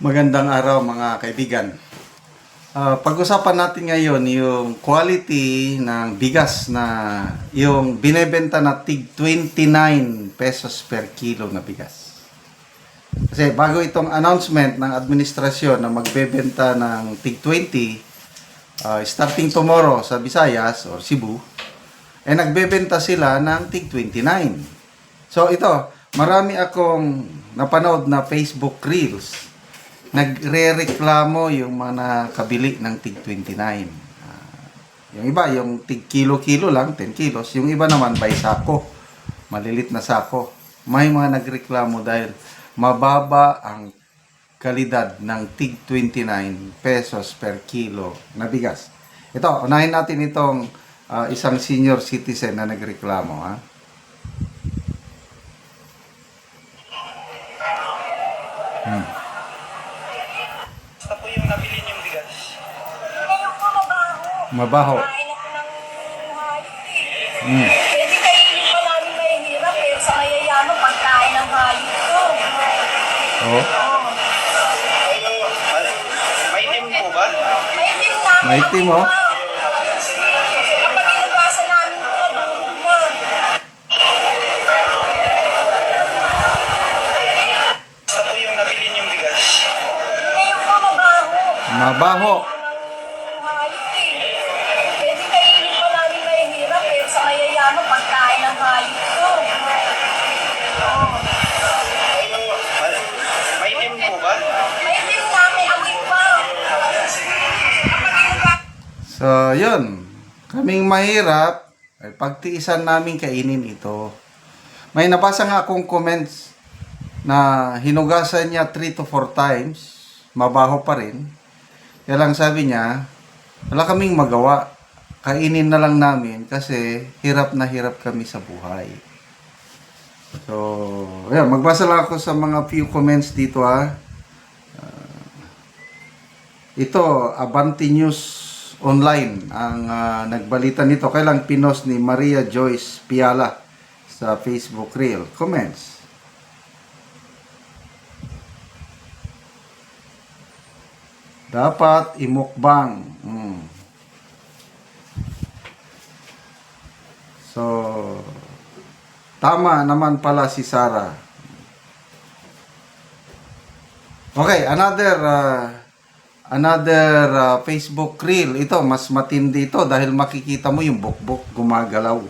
Magandang araw mga kaibigan. Pag-usapan natin ngayon yung quality ng bigas na yung binebenta na tig 29 pesos per kilo na bigas. Kasi bago itong announcement ng administrasyon na magbebenta ng tig 20, starting tomorrow sa Visayas or Cebu, nagbebenta sila ng tig 29. So ito, marami akong napanood na Facebook Reels. Nagre-reklamo yung mga kabili ng tig 29. Yung iba, yung tig kilo-kilo lang, 10 kilos. Yung iba naman by sako, malilit na sako. May mga nagreklamo dahil mababa ang kalidad ng tig 29 pesos per kilo na bigas. Ito, unahin natin itong isang senior citizen na nagreklamo. Basta po yung nabili niyong bigas. Ngayon po mabaho. Mabaho. Kain ako ng hayop eh. Mm. Pwede kainin pa namin mahihirap eh. Sa mayayaman pagkain ng hayop ko. Oh, May itim po ba? Maitim namin. Maitim, oh. Kapag inugasan namin ito, durog na. Basta po yung nabili niyong bigas. Ngayon po mabaho. mabaho. Ng hayop eh. Pwede kainin pa namin mahihirap eh. Sa mayayaman pagkain ng hayop ko. May itim po ba? Maitim namin. Amoy pa. Kapag inugasan So, yun. Kaming mahirap, ay pagtiisan namin kainin ito. May nabasa nga akong comments na hinugasan niya 3 to 4 times, mabaho pa rin. Kaya lang sabi niya, wala kaming magawa. Kainin na lang namin kasi hirap na hirap kami sa buhay. So, ayan, magbasa lang ako sa mga few comments dito ito, Abante News Online ang nagbalita nito. Kailang pinost ni Maria Joyce Piala sa Facebook Reel. Comments. Dapat imukbang. So, tama naman pala si Sarah. Okay, another Facebook reel. Ito, mas matindi ito dahil makikita mo yung bukbok gumagalaw.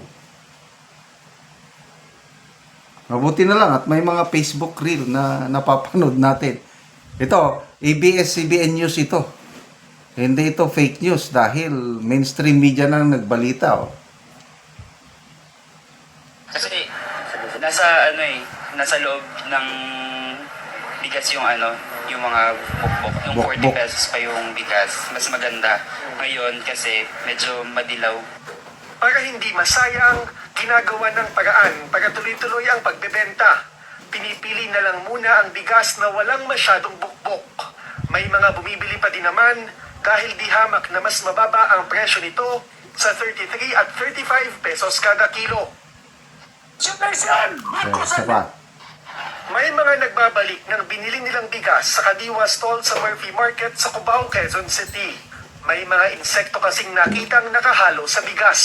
Mabuti na lang at may mga Facebook reel na napapanood natin. Ito, ABS-CBN News ito. Hindi ito fake news dahil mainstream media na nagbalita. Kasi nasa loob ng bigas yung yung mga bukbok. Yung Bukbok. 40 pesos pa yung bigas, mas maganda. Ngayon kasi medyo madilaw. Para hindi masayang, ginagawa ng paraan para tuloy-tuloy ang pagbebenta. Pinipili na lang muna ang bigas na walang masyadong bukbok. May mga bumibili pa din naman dahil di hamak na mas mababa ang presyo nito sa 33 at 35 pesos kada kilo. Isa pa. May mga nagbabalik ng binili nilang bigas sa Kadiwa Stall sa Murphy Market sa Cubao, Quezon City. May mga insekto kasing nakitang nakahalo sa bigas.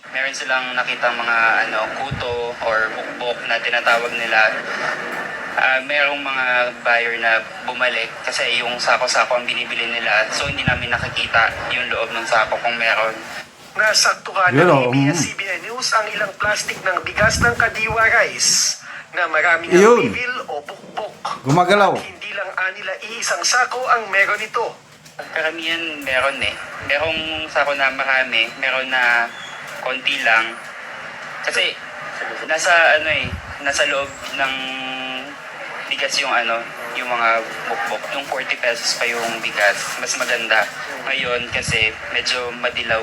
Meron silang nakitang mga kuto or bukbok na tinatawag nila. Merong mga buyer na bumalik kasi yung sako-sako ang binibili nila. So hindi namin nakikita yung loob ng sako kung meron. Nasaktuhan Yun, ng oh, ABS-CBN News ang ilang plastic ng bigas ng Kadiwa Rice na maraming Yun. refill o bukbok. Gumagalaw. Hindi lang anila iisang sako ang meron ito. Karamihan meron eh. Merong sako na marami, meron na konti lang. Kasi nasa loob ng bigas yung yung mga bukbok. Yung 40 pesos pa yung bigas, mas maganda. Ngayon kasi medyo madilaw.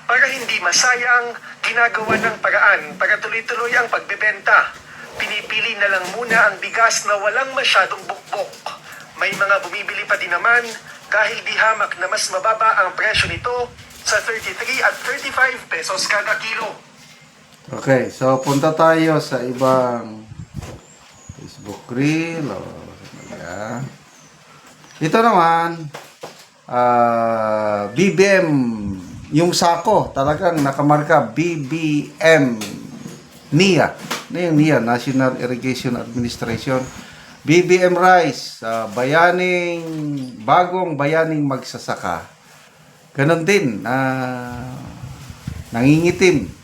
Para hindi masayang, ginagawa ng paraan para tuloy-tuloy ang pagbebenta. Pinipili na lang muna ang bigas na walang masyadong bukbok. May mga bumibili pa din naman dahil di hamak na mas mababa ang presyo nito sa 33 at 35 pesos kada kilo. Okay, so punta tayo sa ibang Facebook reel. Ito naman, BBM, yung sako, talagang nakamarka, BBM NIA. Ano yung NIA? National Irrigation Administration. BBM Rice, bagong bayaning magsasaka. Ganon din, nangingitim.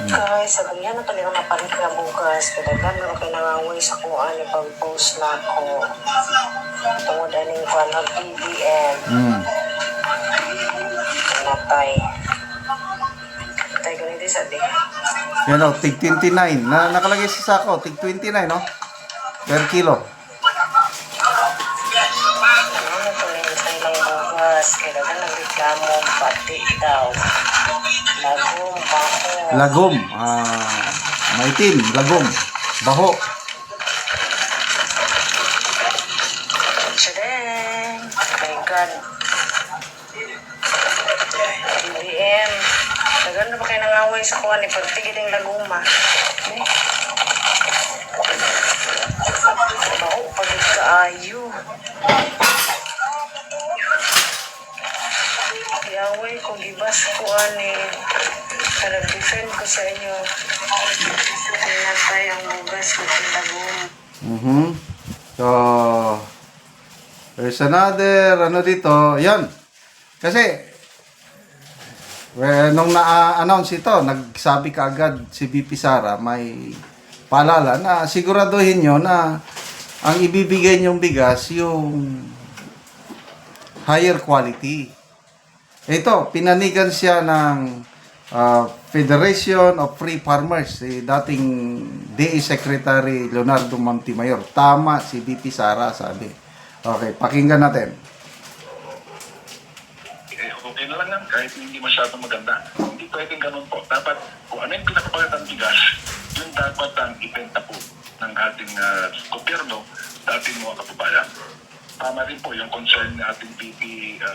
Ay, sabi niya na talaga mapalit na bukas. Kadagan na kayo nangangoy sa kung ano pag-post na ako. Tungod aning kwan ng BBM. Natay. Natay ko nito sabi. Yan o, tig 29. Nakalagay sa sako, tig 29, no? Per kilo. Ano na ito nintay lang bukas. Kadagan ng reklamo pati daw. Lagom, bako. Lagom, maitim, lagom, baho. Chadeng! My God. BBM. Dagan na ba kayo nangaway sa kuwan? Ipagtigil yung laguma. Eh? Bao, pagod kaayo. Iaway ko, gibas kuwan eh. Nag-defend ko sa inyo. Pinatay ang bugas ko sa laguma. So, there's another, dito, yan. Kasi, nung na-announce ito, nagsabi kaagad si BP Sara, may paalala na siguraduhin nyo na ang ibibigay nyong bigas yung higher quality. Ito, pinanigan siya ng Federation of Free Farmers, si dating DA Secretary Leonardo Montemayor. Tama si BP Sara, sabi. Okay, pakinggan natin. Okay na lang yan, kahit hindi masyadong maganda. Hindi pwedeng ganun po. Dapat, kung ano yung pinakapagandang bigas, yun dapat ang ibenta po ng ating gobyerno, dating mga kababayan. Tama rin po yung concern ni ating BP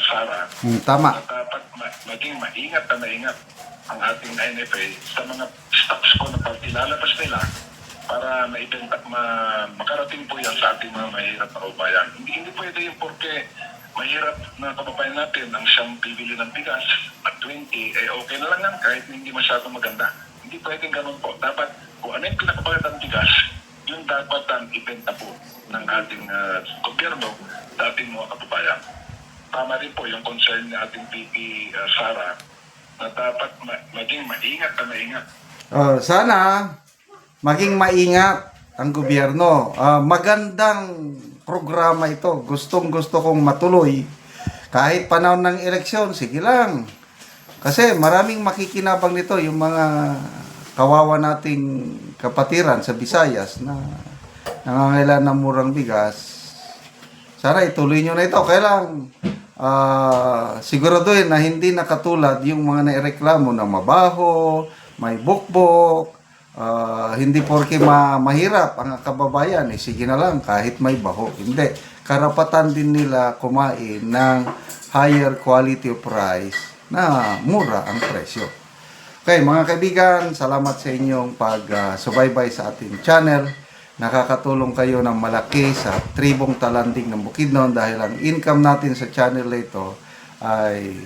Sara. Tama. Na dapat maging maingat na maingat ang ating NFA sa mga stocks po na pagtilalabas nila para maibenta, makarating po yan sa ating mga mahirap na kababayan. Hindi pwede yung porke mahirap na kababayan natin ang siyang bibili ng bigas at 20, okay na lang yan kahit hindi masyadong maganda. Hindi pwedeng ganun po. Dapat kung ano yung pinakapagandang bigas, yun dapat ang ibenta po ng ating gobyerno, dating mga kababayan. Tama rin po yung concern ni ating BP Sara na dapat maging maingat na maingat. Sana maging maingat ang gobyerno. Magandang programa ito. Gustong-gusto kong matuloy. Kahit panahon ng eleksyon, sige lang. Kasi maraming makikinabang nito yung mga kawawa nating kapatiran sa Visayas na nangangailangan ng murang bigas. Sana ituloy nyo na ito. Kailang siguraduhin na hindi nakatulad yung mga naireklamo na mabaho, may bukbok, hindi porke mahirap ang kababayan, sige na lang kahit may baho. Hindi. Karapatan din nila kumain ng higher quality price na mura ang presyo. Okay, mga kaibigan, salamat sa inyong pag-subaybay sa ating channel. Nakakatulong kayo ng malaki sa Tribong Talanding ng Bukidnon dahil ang income natin sa channel na ito ay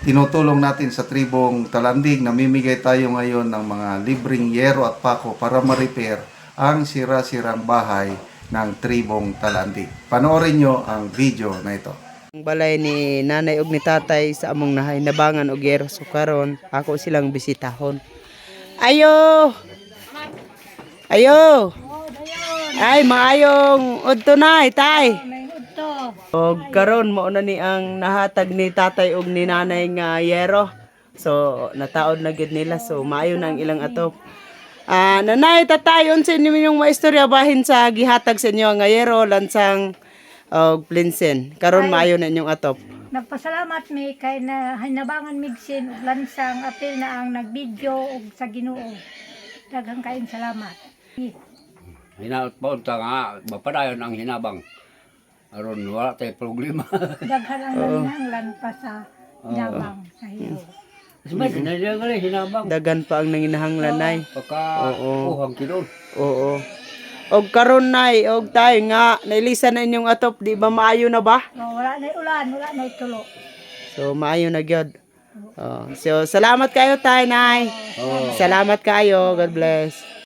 tinutulong natin sa Tribong Talanding. Namimigay tayo ngayon ng mga libreng yero at pako para ma-repair ang sira-sirang bahay ng Tribong Talanding. Panoorin nyo ang video na ito. Ang balay ni nanay ug ni tatay sa among nabangan og yero, so karon ako silang bisitahon. Ayo! Ayo! Ay, maayong udto na, tay. Og karon mo na ni ang nahatag ni tatay ug ni nanay nga yero. So nataod na gid nila, so maayo na ang ilang atop. Nanay, tatay, unsa ninyong maistorya bahin sa gihatag sa inyo nga yero lansang og Plinsen. Karon maayo na inyong atop. Nagpasalamat mi kay na hinabangan migsin ug lansang apil na ang nagbidyo ug sa Ginoo. Daghang kayong salamat. Hinaut nga, mapadayon ang hinabang. Aron wala tayo problema. Daghan ang nanginahanglan pa sa hinabang sa Ginoo. Sabay, nandiyan ka rin, hinabang. Dagan pa ang nanginahanglan nay. Pagka-uhang kilon. Oo. Og karon nay, og tay nga nailisan na inyong atop, di ba maayo na ba? Wala na ulan, wala na tulo. So maayo na gyud. So salamat kayo tay nay. Salamat kayo. God bless.